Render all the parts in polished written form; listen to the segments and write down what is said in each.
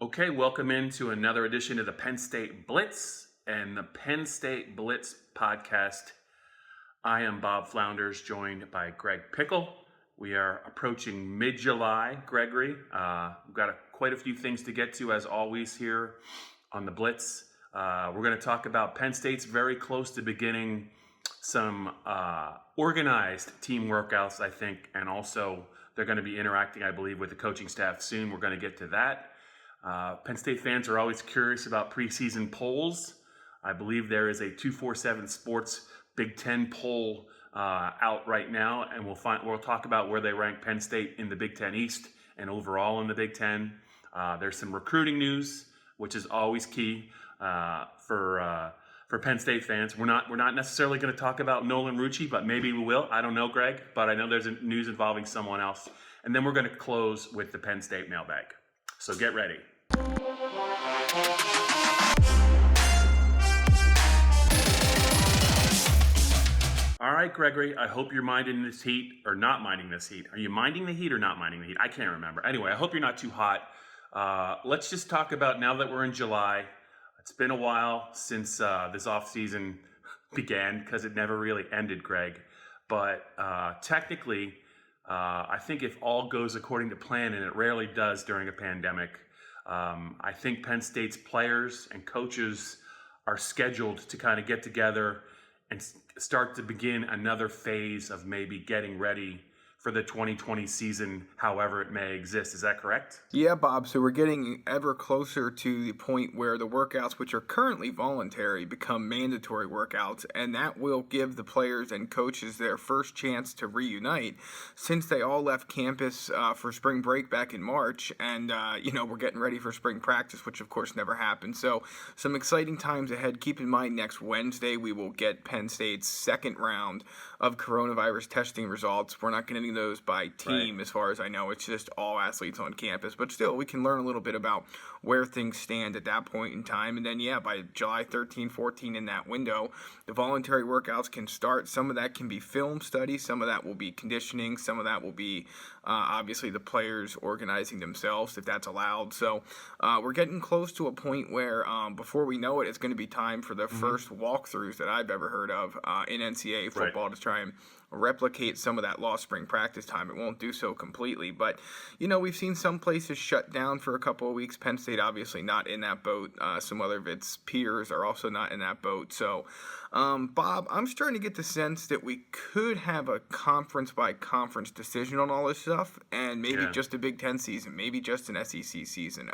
Okay, welcome into another edition of the Penn State Blitz and the Penn State Blitz podcast. I am Bob Flounders, joined by Greg Pickel. We are approaching mid-July, Gregory. We've got quite a few things to get to, as always, here on the Blitz. We're going to talk about Penn State's very close to beginning some organized team workouts, I think, and also they're going to be interacting, I believe, with the coaching staff soon. We're going to get to that. Penn State fans are always curious about preseason polls. I believe there is a 247 Sports Big Ten poll out right now, and we'll talk about where they rank Penn State in the Big Ten East and overall in the Big Ten. There's some recruiting news, which is always key for Penn State fans. We're not necessarily going to talk about Nolan Rucci, but maybe we will. I don't know, Greg, but I know there's news involving someone else. And then we're going to close with the Penn State mailbag. So get ready. All right, Gregory, I hope you're minding this heat or not minding this heat. Are you minding the heat or not minding the heat? I can't remember. Anyway, I hope you're not too hot. Let's just talk about, now that we're in July, it's been a while since this offseason began because it never really ended, Greg. But technically, I think if all goes according to plan, and it rarely does during a pandemic, I think Penn State's players and coaches are scheduled to kind of get together and start to begin another phase of maybe getting ready for the 2020 season, however it may exist. Is that correct? Yeah, Bob. So we're getting ever closer to the point where the workouts, which are currently voluntary, become mandatory workouts, and that will give the players and coaches their first chance to reunite since they all left campus for spring break back in March, and we're getting ready for spring practice, which of course never happened. So some exciting times ahead. Keep in mind, next Wednesday we will get Penn State's second round of coronavirus testing results. We're not getting those by team, right, as far as I know. It's just all athletes on campus. But still, we can learn a little bit about where things stand at that point in time. And then, by July 13, 14, in that window, the voluntary workouts can start. Some of that can be film studies. Some of that will be conditioning. Some of that will be, obviously, the players organizing themselves, if that's allowed. So we're getting close to a point where, before we know it, it's going to be time for the first walkthroughs that I've ever heard of in NCAA football, right, to try and replicate some of that lost spring practice time. It won't do so completely, but we've seen some places shut down for a couple of weeks. Penn State obviously not in that boat. Some other of its peers are also not in that boat. So Bob, I'm starting to get the sense that we could have a conference by conference decision on all this stuff, and maybe just a Big Ten season, maybe just an SEC season.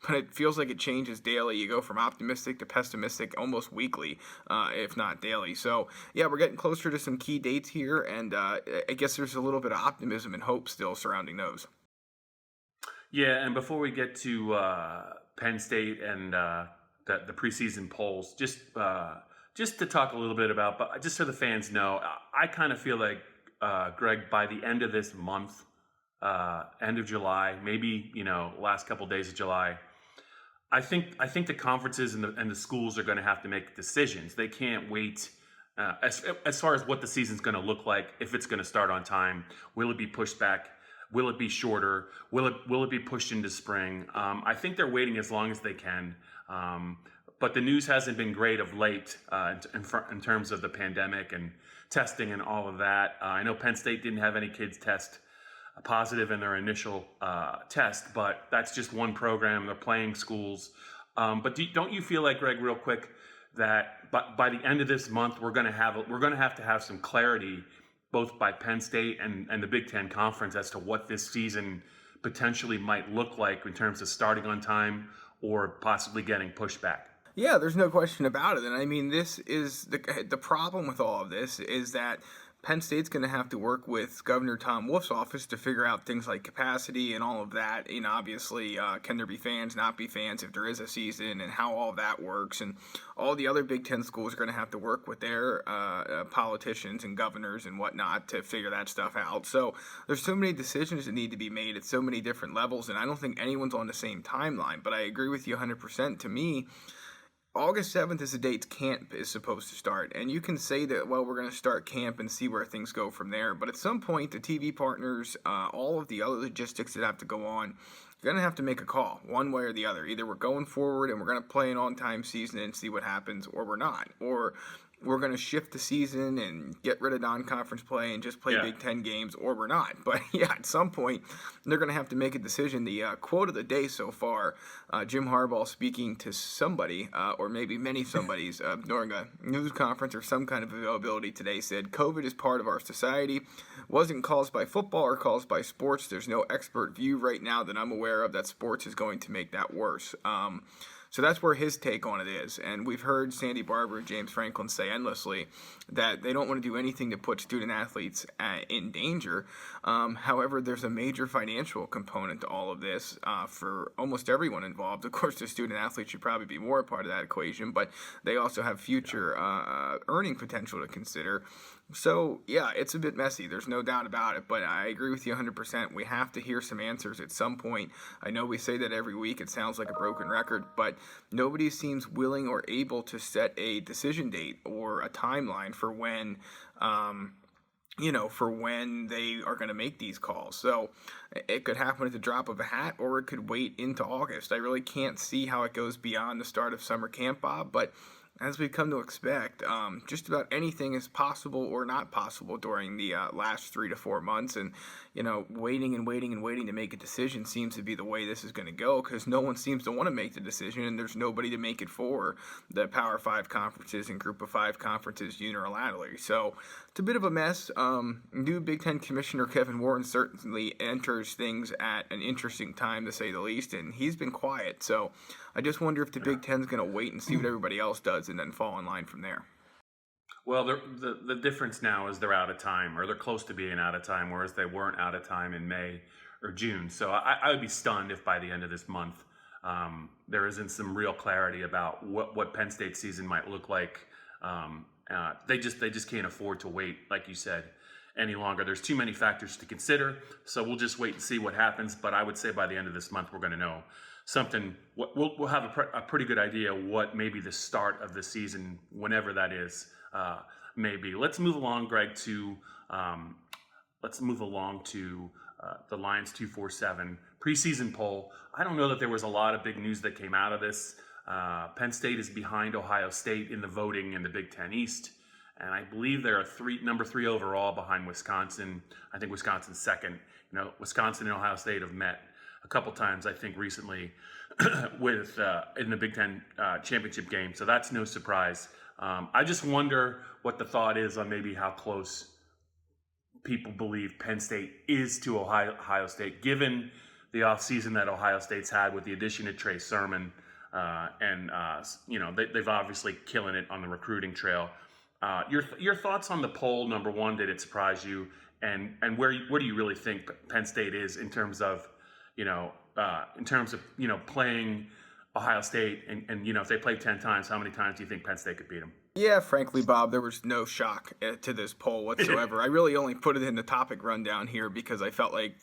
But it feels like it changes daily. You go from optimistic to pessimistic almost weekly, if not daily. So, we're getting closer to some key dates here, and I guess there's a little bit of optimism and hope still surrounding those. Yeah, and before we get to Penn State and the preseason polls, just to talk a little bit about, but just so the fans know, I kind of feel like, Greg, by the end of this month, end of July, maybe last couple days of July, I think the conferences and the schools are going to have to make decisions. They can't wait as far as what the season's going to look like. If it's going to start on time, will it be pushed back? Will it be shorter? Will it be pushed into spring? I think they're waiting as long as they can. But the news hasn't been great of late in terms of the pandemic and testing and all of that. I know Penn State didn't have any kids test positive in their initial test, but that's just one program. They're playing schools. But don't you feel like, Greg, real quick, that by the end of this month we're going to have to have some clarity, both by Penn State and the Big Ten Conference, as to what this season potentially might look like in terms of starting on time or possibly getting pushed back? Yeah, there's no question about it. And I mean, this is the problem with all of this is that Penn State's going to have to work with Governor Tom Wolf's office to figure out things like capacity and all of that. Obviously, can there be fans, not be fans if there is a season, and how all that works. And all the other Big Ten schools are going to have to work with their politicians and governors and whatnot to figure that stuff out. So there's so many decisions that need to be made at so many different levels, and I don't think anyone's on the same timeline. But I agree with you 100%. To me, August 7th is the date camp is supposed to start. And you can say that, well, we're going to start camp and see where things go from there. But at some point, the TV partners, all of the other logistics that have to go on, going to have to make a call one way or the other. Either we're going forward and we're going to play an on-time season and see what happens, or we're not. Or we're going to shift the season and get rid of non-conference play and just play Big Ten games, or we're not. But yeah, at some point, they're going to have to make a decision. The quote of the day so far, Jim Harbaugh speaking to somebody, or maybe many somebodies, during a news conference or some kind of availability today, said, "COVID is part of our society. Wasn't caused by football or caused by sports. There's no expert view right now that I'm aware of that sports is going to make that worse." So that's where his take on it is. And we've heard Sandy Barber and James Franklin say endlessly that they don't want to do anything to put student athletes in danger. However, there's a major financial component to all of this for almost everyone involved. Of course, the student athletes should probably be more a part of that equation, but they also have future earning potential to consider. So, yeah, it's a bit messy. There's no doubt about it, but I agree with you 100%. We have to hear some answers at some point. I know we say that every week. It sounds like a broken record, but nobody seems willing or able to set a decision date or a timeline for when for when they are going to make these calls. So it could happen at the drop of a hat, or it could wait into August. I really can't see how it goes beyond the start of summer camp, Bob, but as we've come to expect, just about anything is possible or not possible during the last 3 to 4 months. And, waiting to make a decision seems to be the way this is going to go, because no one seems to want to make the decision, and there's nobody to make it for the Power 5 conferences and Group of 5 conferences unilaterally. So it's a bit of a mess. New Big Ten Commissioner Kevin Warren certainly enters things at an interesting time, to say the least, and he's been quiet. So I just wonder if the Big Ten's going to wait and see what everybody else does and then fall in line from there. Well, the difference now is they're out of time, or they're close to being out of time, whereas they weren't out of time in May or June. So I would be stunned if by the end of this month there isn't some real clarity about what Penn State season might look like. They just can't afford to wait, like you said, any longer. There's too many factors to consider, so we'll just wait and see what happens. But I would say by the end of this month, we're going to know something. We'll have a pretty good idea what maybe the start of the season, whenever that is, maybe. Let's move along, Greg, to the Lions 247 preseason poll. I don't know that there was a lot of big news that came out of this. Penn State is behind Ohio State in the voting in the Big Ten East, and I believe they're number 3 overall behind Wisconsin. I think Wisconsin's second. Wisconsin and Ohio State have met a couple times, I think, recently with in the Big Ten championship game. So that's no surprise. I just wonder what the thought is on maybe how close people believe Penn State is to Ohio State, given the offseason that Ohio State's had with the addition of Trey Sermon. They've obviously killing it on the recruiting trail. Your thoughts on the poll, number one, did it surprise you? And where do you really think Penn State is in terms of playing Ohio State, and if they play 10 times, how many times do you think Penn State could beat them? Yeah, frankly, Bob, there was no shock to this poll whatsoever. I really only put it in the topic rundown here because I felt like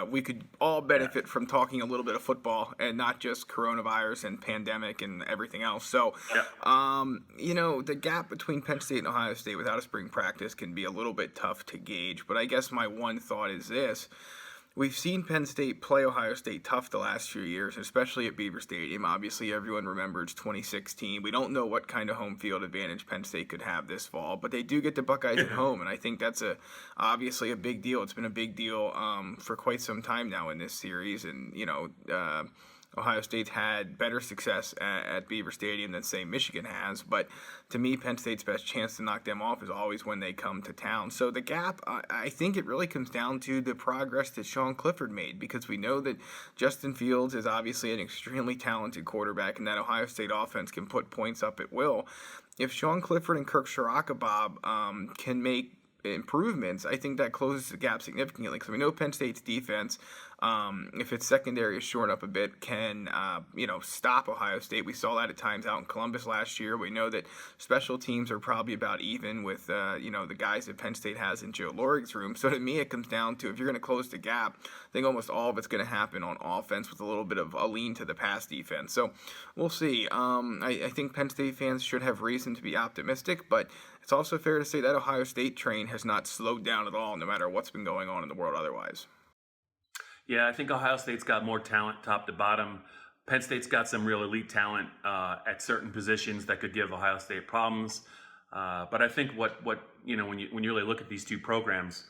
we could all benefit from talking a little bit of football and not just coronavirus and pandemic and everything else. So, the gap between Penn State and Ohio State without a spring practice can be a little bit tough to gauge. But I guess my one thought is this. We've seen Penn State play Ohio State tough the last few years, especially at Beaver Stadium. Obviously, everyone remembers 2016. We don't know what kind of home field advantage Penn State could have this fall, but they do get the Buckeyes at home, and I think that's obviously a big deal. It's been a big deal for quite some time now in this series, and Ohio State's had better success at Beaver Stadium than, say, Michigan has. But to me, Penn State's best chance to knock them off is always when they come to town. So the gap, I think it really comes down to the progress that Sean Clifford made, because we know that Justin Fields is obviously an extremely talented quarterback, and that Ohio State offense can put points up at will. If Sean Clifford and Kirk Ciarrocca, Bob, can make improvements, I think that closes the gap significantly, because we know Penn State's defense, if its secondary is shorn up a bit, can stop Ohio State. We saw that at times out in Columbus last year. We know that special teams are probably about even with the guys that Penn State has in Joe Lorig's room. So to me, it comes down to, if you're going to close the gap, I think almost all of it's going to happen on offense with a little bit of a lean to the pass defense. So we'll see. I think Penn State fans should have reason to be optimistic, but it's also fair to say that Ohio State train has not slowed down at all, no matter what's been going on in the world otherwise. Yeah, I think Ohio State's got more talent top to bottom. Penn State's got some real elite talent at certain positions that could give Ohio State problems. But I think what when you really look at these two programs,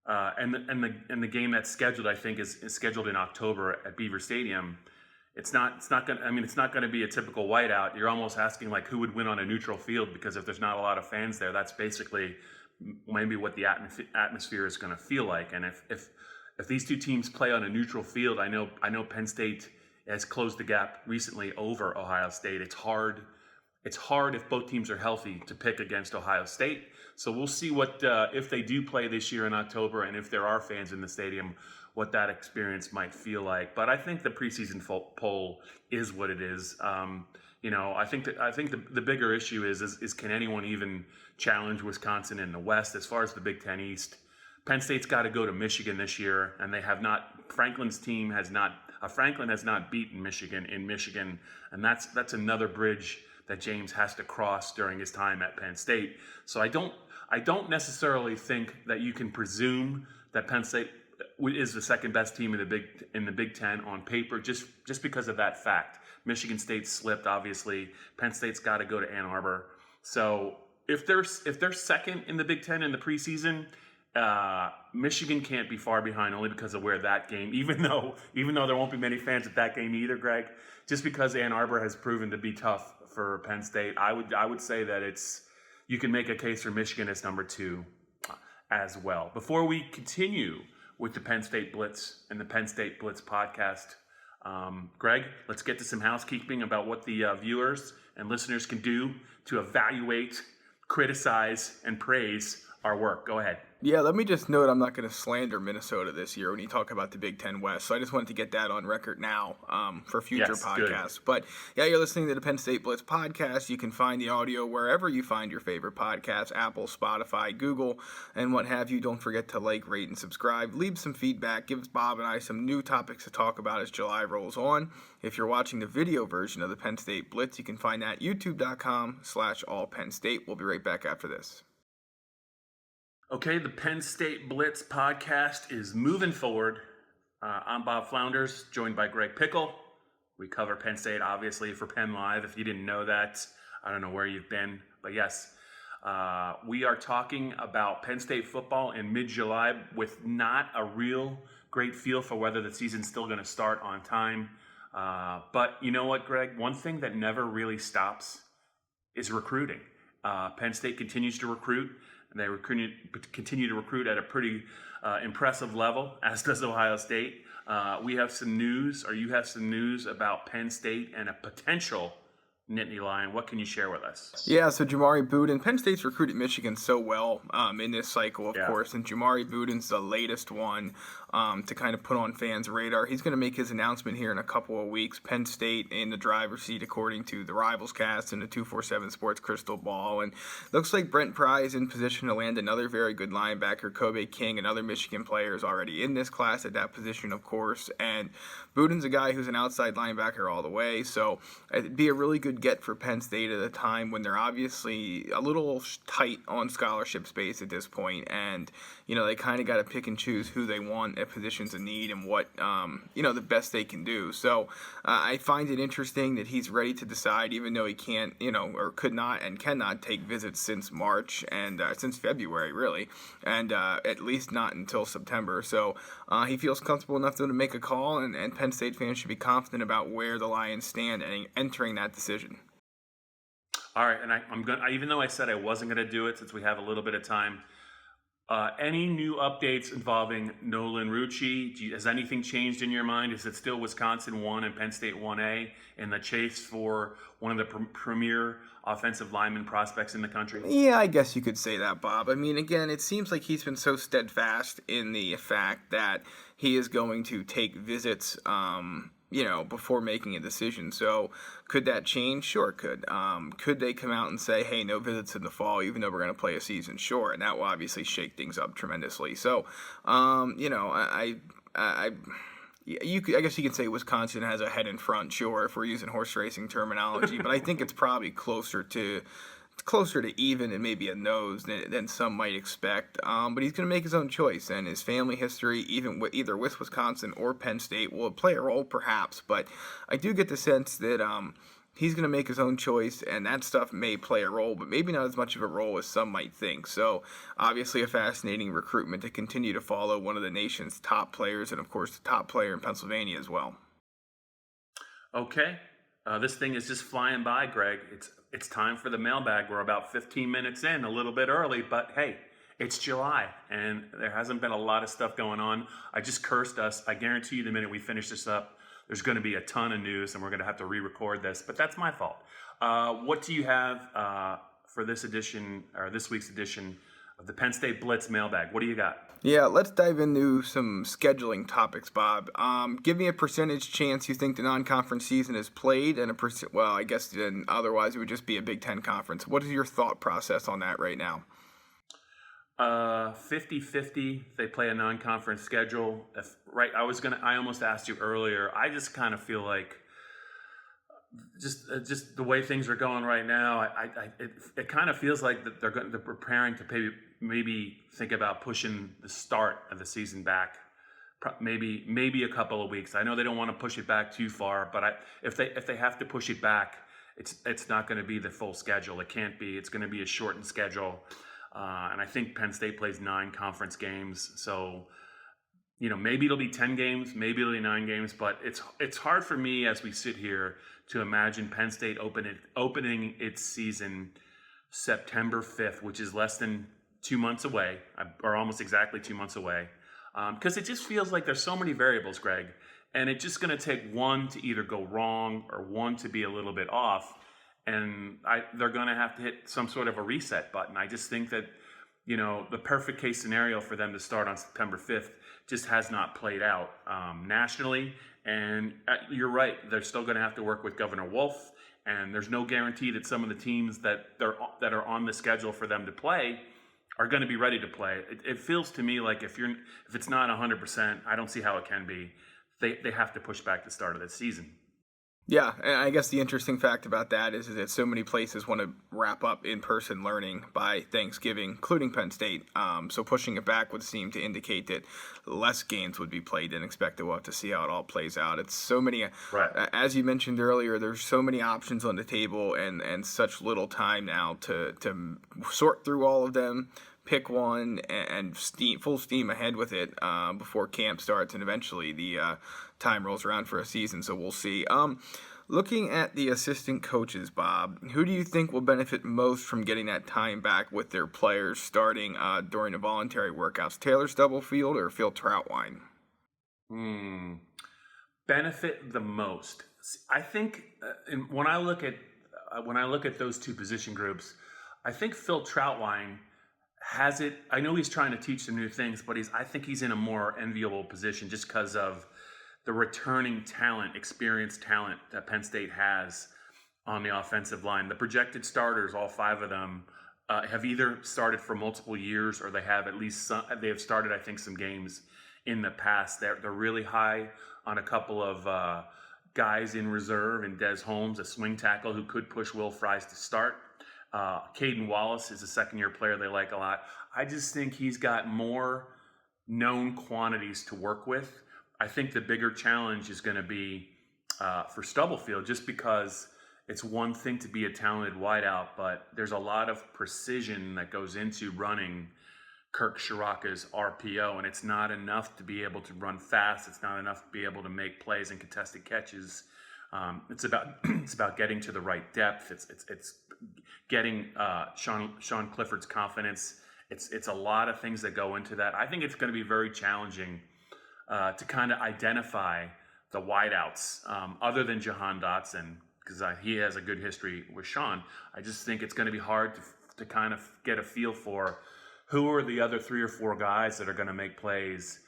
and the game that's scheduled, I think is scheduled in October at Beaver Stadium. It's not going to be a typical whiteout. You're almost asking like who would win on a neutral field, because if there's not a lot of fans there, that's basically maybe what the atmosphere is going to feel like. And if these two teams play on a neutral field, I know Penn State has closed the gap recently over Ohio State. It's hard if both teams are healthy to pick against Ohio State. So we'll see what if they do play this year in October, and if there are fans in the stadium, what that experience might feel like. But I think the preseason poll is what it is. I think the bigger issue is can anyone even challenge Wisconsin in the West? As far as the Big Ten East, Penn State's got to go to Michigan this year, and they have not. Franklin's team has not. Franklin has not beaten Michigan in Michigan, and that's another bridge that James has to cross during his time at Penn State. So I don't necessarily think that you can presume that Penn State is the second best team in the Big Ten on paper just because of that fact. Michigan State slipped, obviously. Penn State's got to go to Ann Arbor. So if they're second in the Big Ten in the preseason, Michigan can't be far behind, only because of where that game. Even though there won't be many fans at that game either, Greg. Just because Ann Arbor has proven to be tough for Penn State, I would say that you can make a case for Michigan as number 2 as well. Before we continue with the Penn State Blitz and the Penn State Blitz podcast, Greg, let's get to some housekeeping about what the viewers and listeners can do to evaluate, criticize, and praise our work. Go ahead. Yeah, let me just note I'm not going to slander Minnesota this year when you talk about the Big Ten West. So I just wanted to get that on record now for future podcasts. Good. But yeah, you're listening to the Penn State Blitz podcast. You can find the audio wherever you find your favorite podcasts, Apple, Spotify, Google, and what have you. Don't forget to like, rate, and subscribe. Leave some feedback. Give Bob and I some new topics to talk about as July rolls on. If you're watching the video version of the Penn State Blitz, you can find that at youtube.com/allpennstate. We'll be right back after this. Okay, the Penn State Blitz podcast is moving forward. I'm Bob Flounders, joined by Greg Pickel. We cover Penn State, obviously, for PennLive. If you didn't know that, I don't know where you've been. But yes, we are talking about Penn State football in mid-July with not a real great feel for whether the season's still going to start on time. But you know what, Greg? One thing that never really stops is recruiting. Penn State continues to recruit. And they continue to recruit at a pretty impressive level, as does Ohio State. We have some news, or you have some news about Penn State and a potential Nittany Lion. What can you share with us? Yeah, so Jamari Buddin, Penn State's recruited Michigan so well in this cycle, of course, and Jamari Buddin's the latest one to kind of put on fans' radar. He's going to make his announcement here in a couple of weeks. Penn State in the driver's seat, according to the Rivals Cast and the 247 Sports Crystal Ball. And looks like Brent Pry is in position to land another very good linebacker. Kobe King, another Michigan player, is already in this class at that position, of course. And Buddin's a guy who's an outside linebacker all the way. So it'd be a really good get for Penn State at a time when they're obviously a little tight on scholarship space at this point. And, they kind of got to pick and choose who they want at positions of need and what, the best they can do. So I find it interesting that he's ready to decide, even though he can't, or could not and cannot take visits since March and since February, really, and at least not until September. So he feels comfortable enough to make a call, and Penn State fans should be confident about where the Lions stand entering that decision. All right, and I'm going. Even though I said I wasn't going to do it, since we have a little bit of time, any new updates involving Nolan Rucci? Has anything changed in your mind? Is it still Wisconsin 1 and Penn State 1A in the chase for one of the premier offensive lineman prospects in the country? Yeah, I guess you could say that, Bob. I mean, again, it seems like he's been so steadfast in the fact that he is going to take visits before making a decision. So could that change? Sure, it could. Could they come out and say, hey, no visits in the fall, even though we're going to play a season? Sure, and that will obviously shake things up tremendously. So, I guess you could say Wisconsin has a head in front, sure, if we're using horse racing terminology, but I think it's probably closer to closer to even and maybe a nose than some might expect. But he's going to make his own choice, and his family history, even with either with Wisconsin or Penn State, will play a role perhaps. But I do get the sense that he's going to make his own choice, and that stuff may play a role, but maybe not as much of a role as some might think. So, obviously, a fascinating recruitment to continue to follow one of the nation's top players, and of course, the top player in Pennsylvania as well. Okay, this thing is just flying by, Greg. It's time for the mailbag. We're about 15 minutes in, a little bit early, but hey, it's July, and there hasn't been a lot of stuff going on. I just cursed us. I guarantee you the minute we finish this up, there's going to be a ton of news, and we're going to have to re-record this, but that's my fault. What do you have for this edition, or this week's edition of the Penn State Blitz mailbag? What do you got? Yeah, let's dive into some scheduling topics, Bob. Give me a percentage chance you think the non-conference season is played, and well, I guess then otherwise it would just be a Big Ten conference. What is your thought process on that right now? 50-50. They play a non-conference schedule. I almost asked you earlier. I just kind of feel like just the way things are going right now. It kind of feels like that they're preparing to maybe think about pushing the start of the season back, maybe a couple of weeks. I know they don't want to push it back too far, but if they have to push it back, it's not going to be the full schedule. It can't be. It's going to be a shortened schedule. And I think Penn State plays 9 conference games. So, maybe it'll be 10 games, maybe it'll be 9 games, but it's hard for me as we sit here to imagine Penn State opening its season September 5th, which is less than 2 months away, or almost exactly 2 months away. Because it just feels like there's so many variables, Greg, and it's just going to take one to either go wrong or one to be a little bit off. And they're going to have to hit some sort of a reset button. I just think that, the perfect case scenario for them to start on September 5th just has not played out nationally. And you're right, they're still going to have to work with Governor Wolf. And there's no guarantee that some of the teams that are on the schedule for them to play are going to be ready to play. It feels to me like if it's not 100%, I don't see how it can be. They have to push back the start of the season. Yeah, and I guess the interesting fact about that is that so many places want to wrap up in-person learning by Thanksgiving, including Penn State. So pushing it back would seem to indicate that less games would be played than expected. We'll have to see how it all plays out. It's so many, right. As you mentioned earlier, there's so many options on the table and such little time now to sort through all of them, pick one, and full steam ahead with it before camp starts and eventually the time rolls around for a season. So we'll see. Looking at the assistant coaches, Bob, who do you think will benefit most from getting that time back with their players starting during the voluntary workouts? Taylor Subblefield or Phil Trautwein? Benefit the most. I think when I look at those two position groups, I think Phil Trautwein has it. I know he's trying to teach some new things, but I think he's in a more enviable position just because of the returning talent, experienced talent that Penn State has on the offensive line. The projected starters, all 5 of them, have either started for multiple years or they have at least some. They have started, I think, some games in the past. They're really high on a couple of guys in reserve, and Des Holmes, a swing tackle who could push Will Fries to start. Caden Wallace is a second-year player they like a lot. I just think he's got more known quantities to work with. I think the bigger challenge is going to be for Subblefield, just because it's one thing to be a talented wideout, but there's a lot of precision that goes into running Kirk Shiraka's RPO, and it's not enough to be able to run fast. It's not enough to be able to make plays and contested catches. It's about getting to the right depth. It's getting Sean Clifford's confidence. It's a lot of things that go into that. I think it's going to be very challenging to kind of identify the wideouts other than Jahan Dotson, because he has a good history with Sean. I just think it's going to be hard to kind of get a feel for who are the other 3 or 4 guys that are going to make plays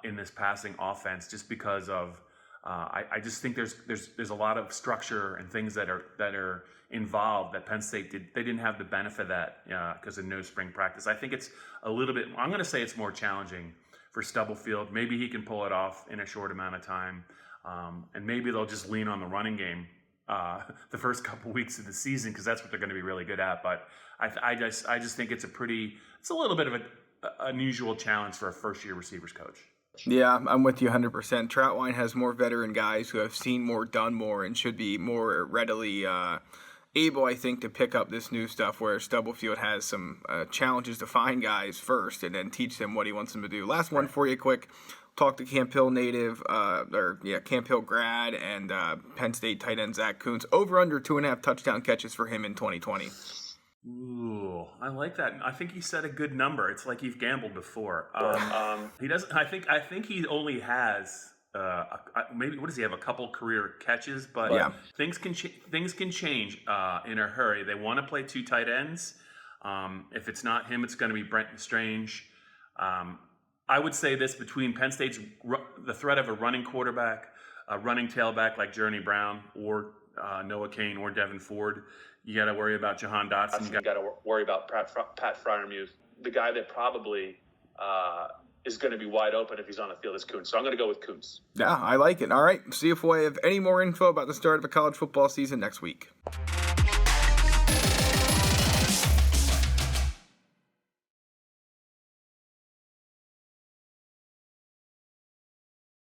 in this passing offense, just because of I just think there's a lot of structure and things that are involved that Penn State didn't have the benefit of that because of no spring practice. I think it's a little bit. I'm going to say it's more challenging for Subblefield. Maybe he can pull it off in a short amount of time, and maybe they'll just lean on the running game the first couple weeks of the season because that's what they're going to be really good at. But I just think it's a little bit of an unusual challenge for a first-year receivers coach. Yeah, I'm with you 100%. Trautwein has more veteran guys who have seen more, done more, and should be more readily able, I think, to pick up this new stuff, where Subblefield has some challenges to find guys first and then teach them what he wants them to do. Last one for you, quick. Talk to Camp Hill native, Camp Hill grad, and Penn State tight end Zach Kuntz. Over under 2.5 touchdown catches for him in 2020. Ooh, I like that. I think he said a good number. It's like you've gambled before. He doesn't. I think he only has maybe, what does he have? A couple career catches, but yeah. things can change in a hurry. They want to play 2 tight ends. If it's not him, it's going to be Brenton Strange. I would say this: between Penn State's the threat of a running quarterback, a running tailback like Journey Brown or Noah Kane or Devin Ford, you got to worry about Jahan Dotson. You got to worry about Pat Freiermuth, the guy that probably is going to be wide open if he's on the field is Kuntz. So I'm going to go with Kuntz. Yeah, I like it. All right, see if we have any more info about the start of the college football season next week.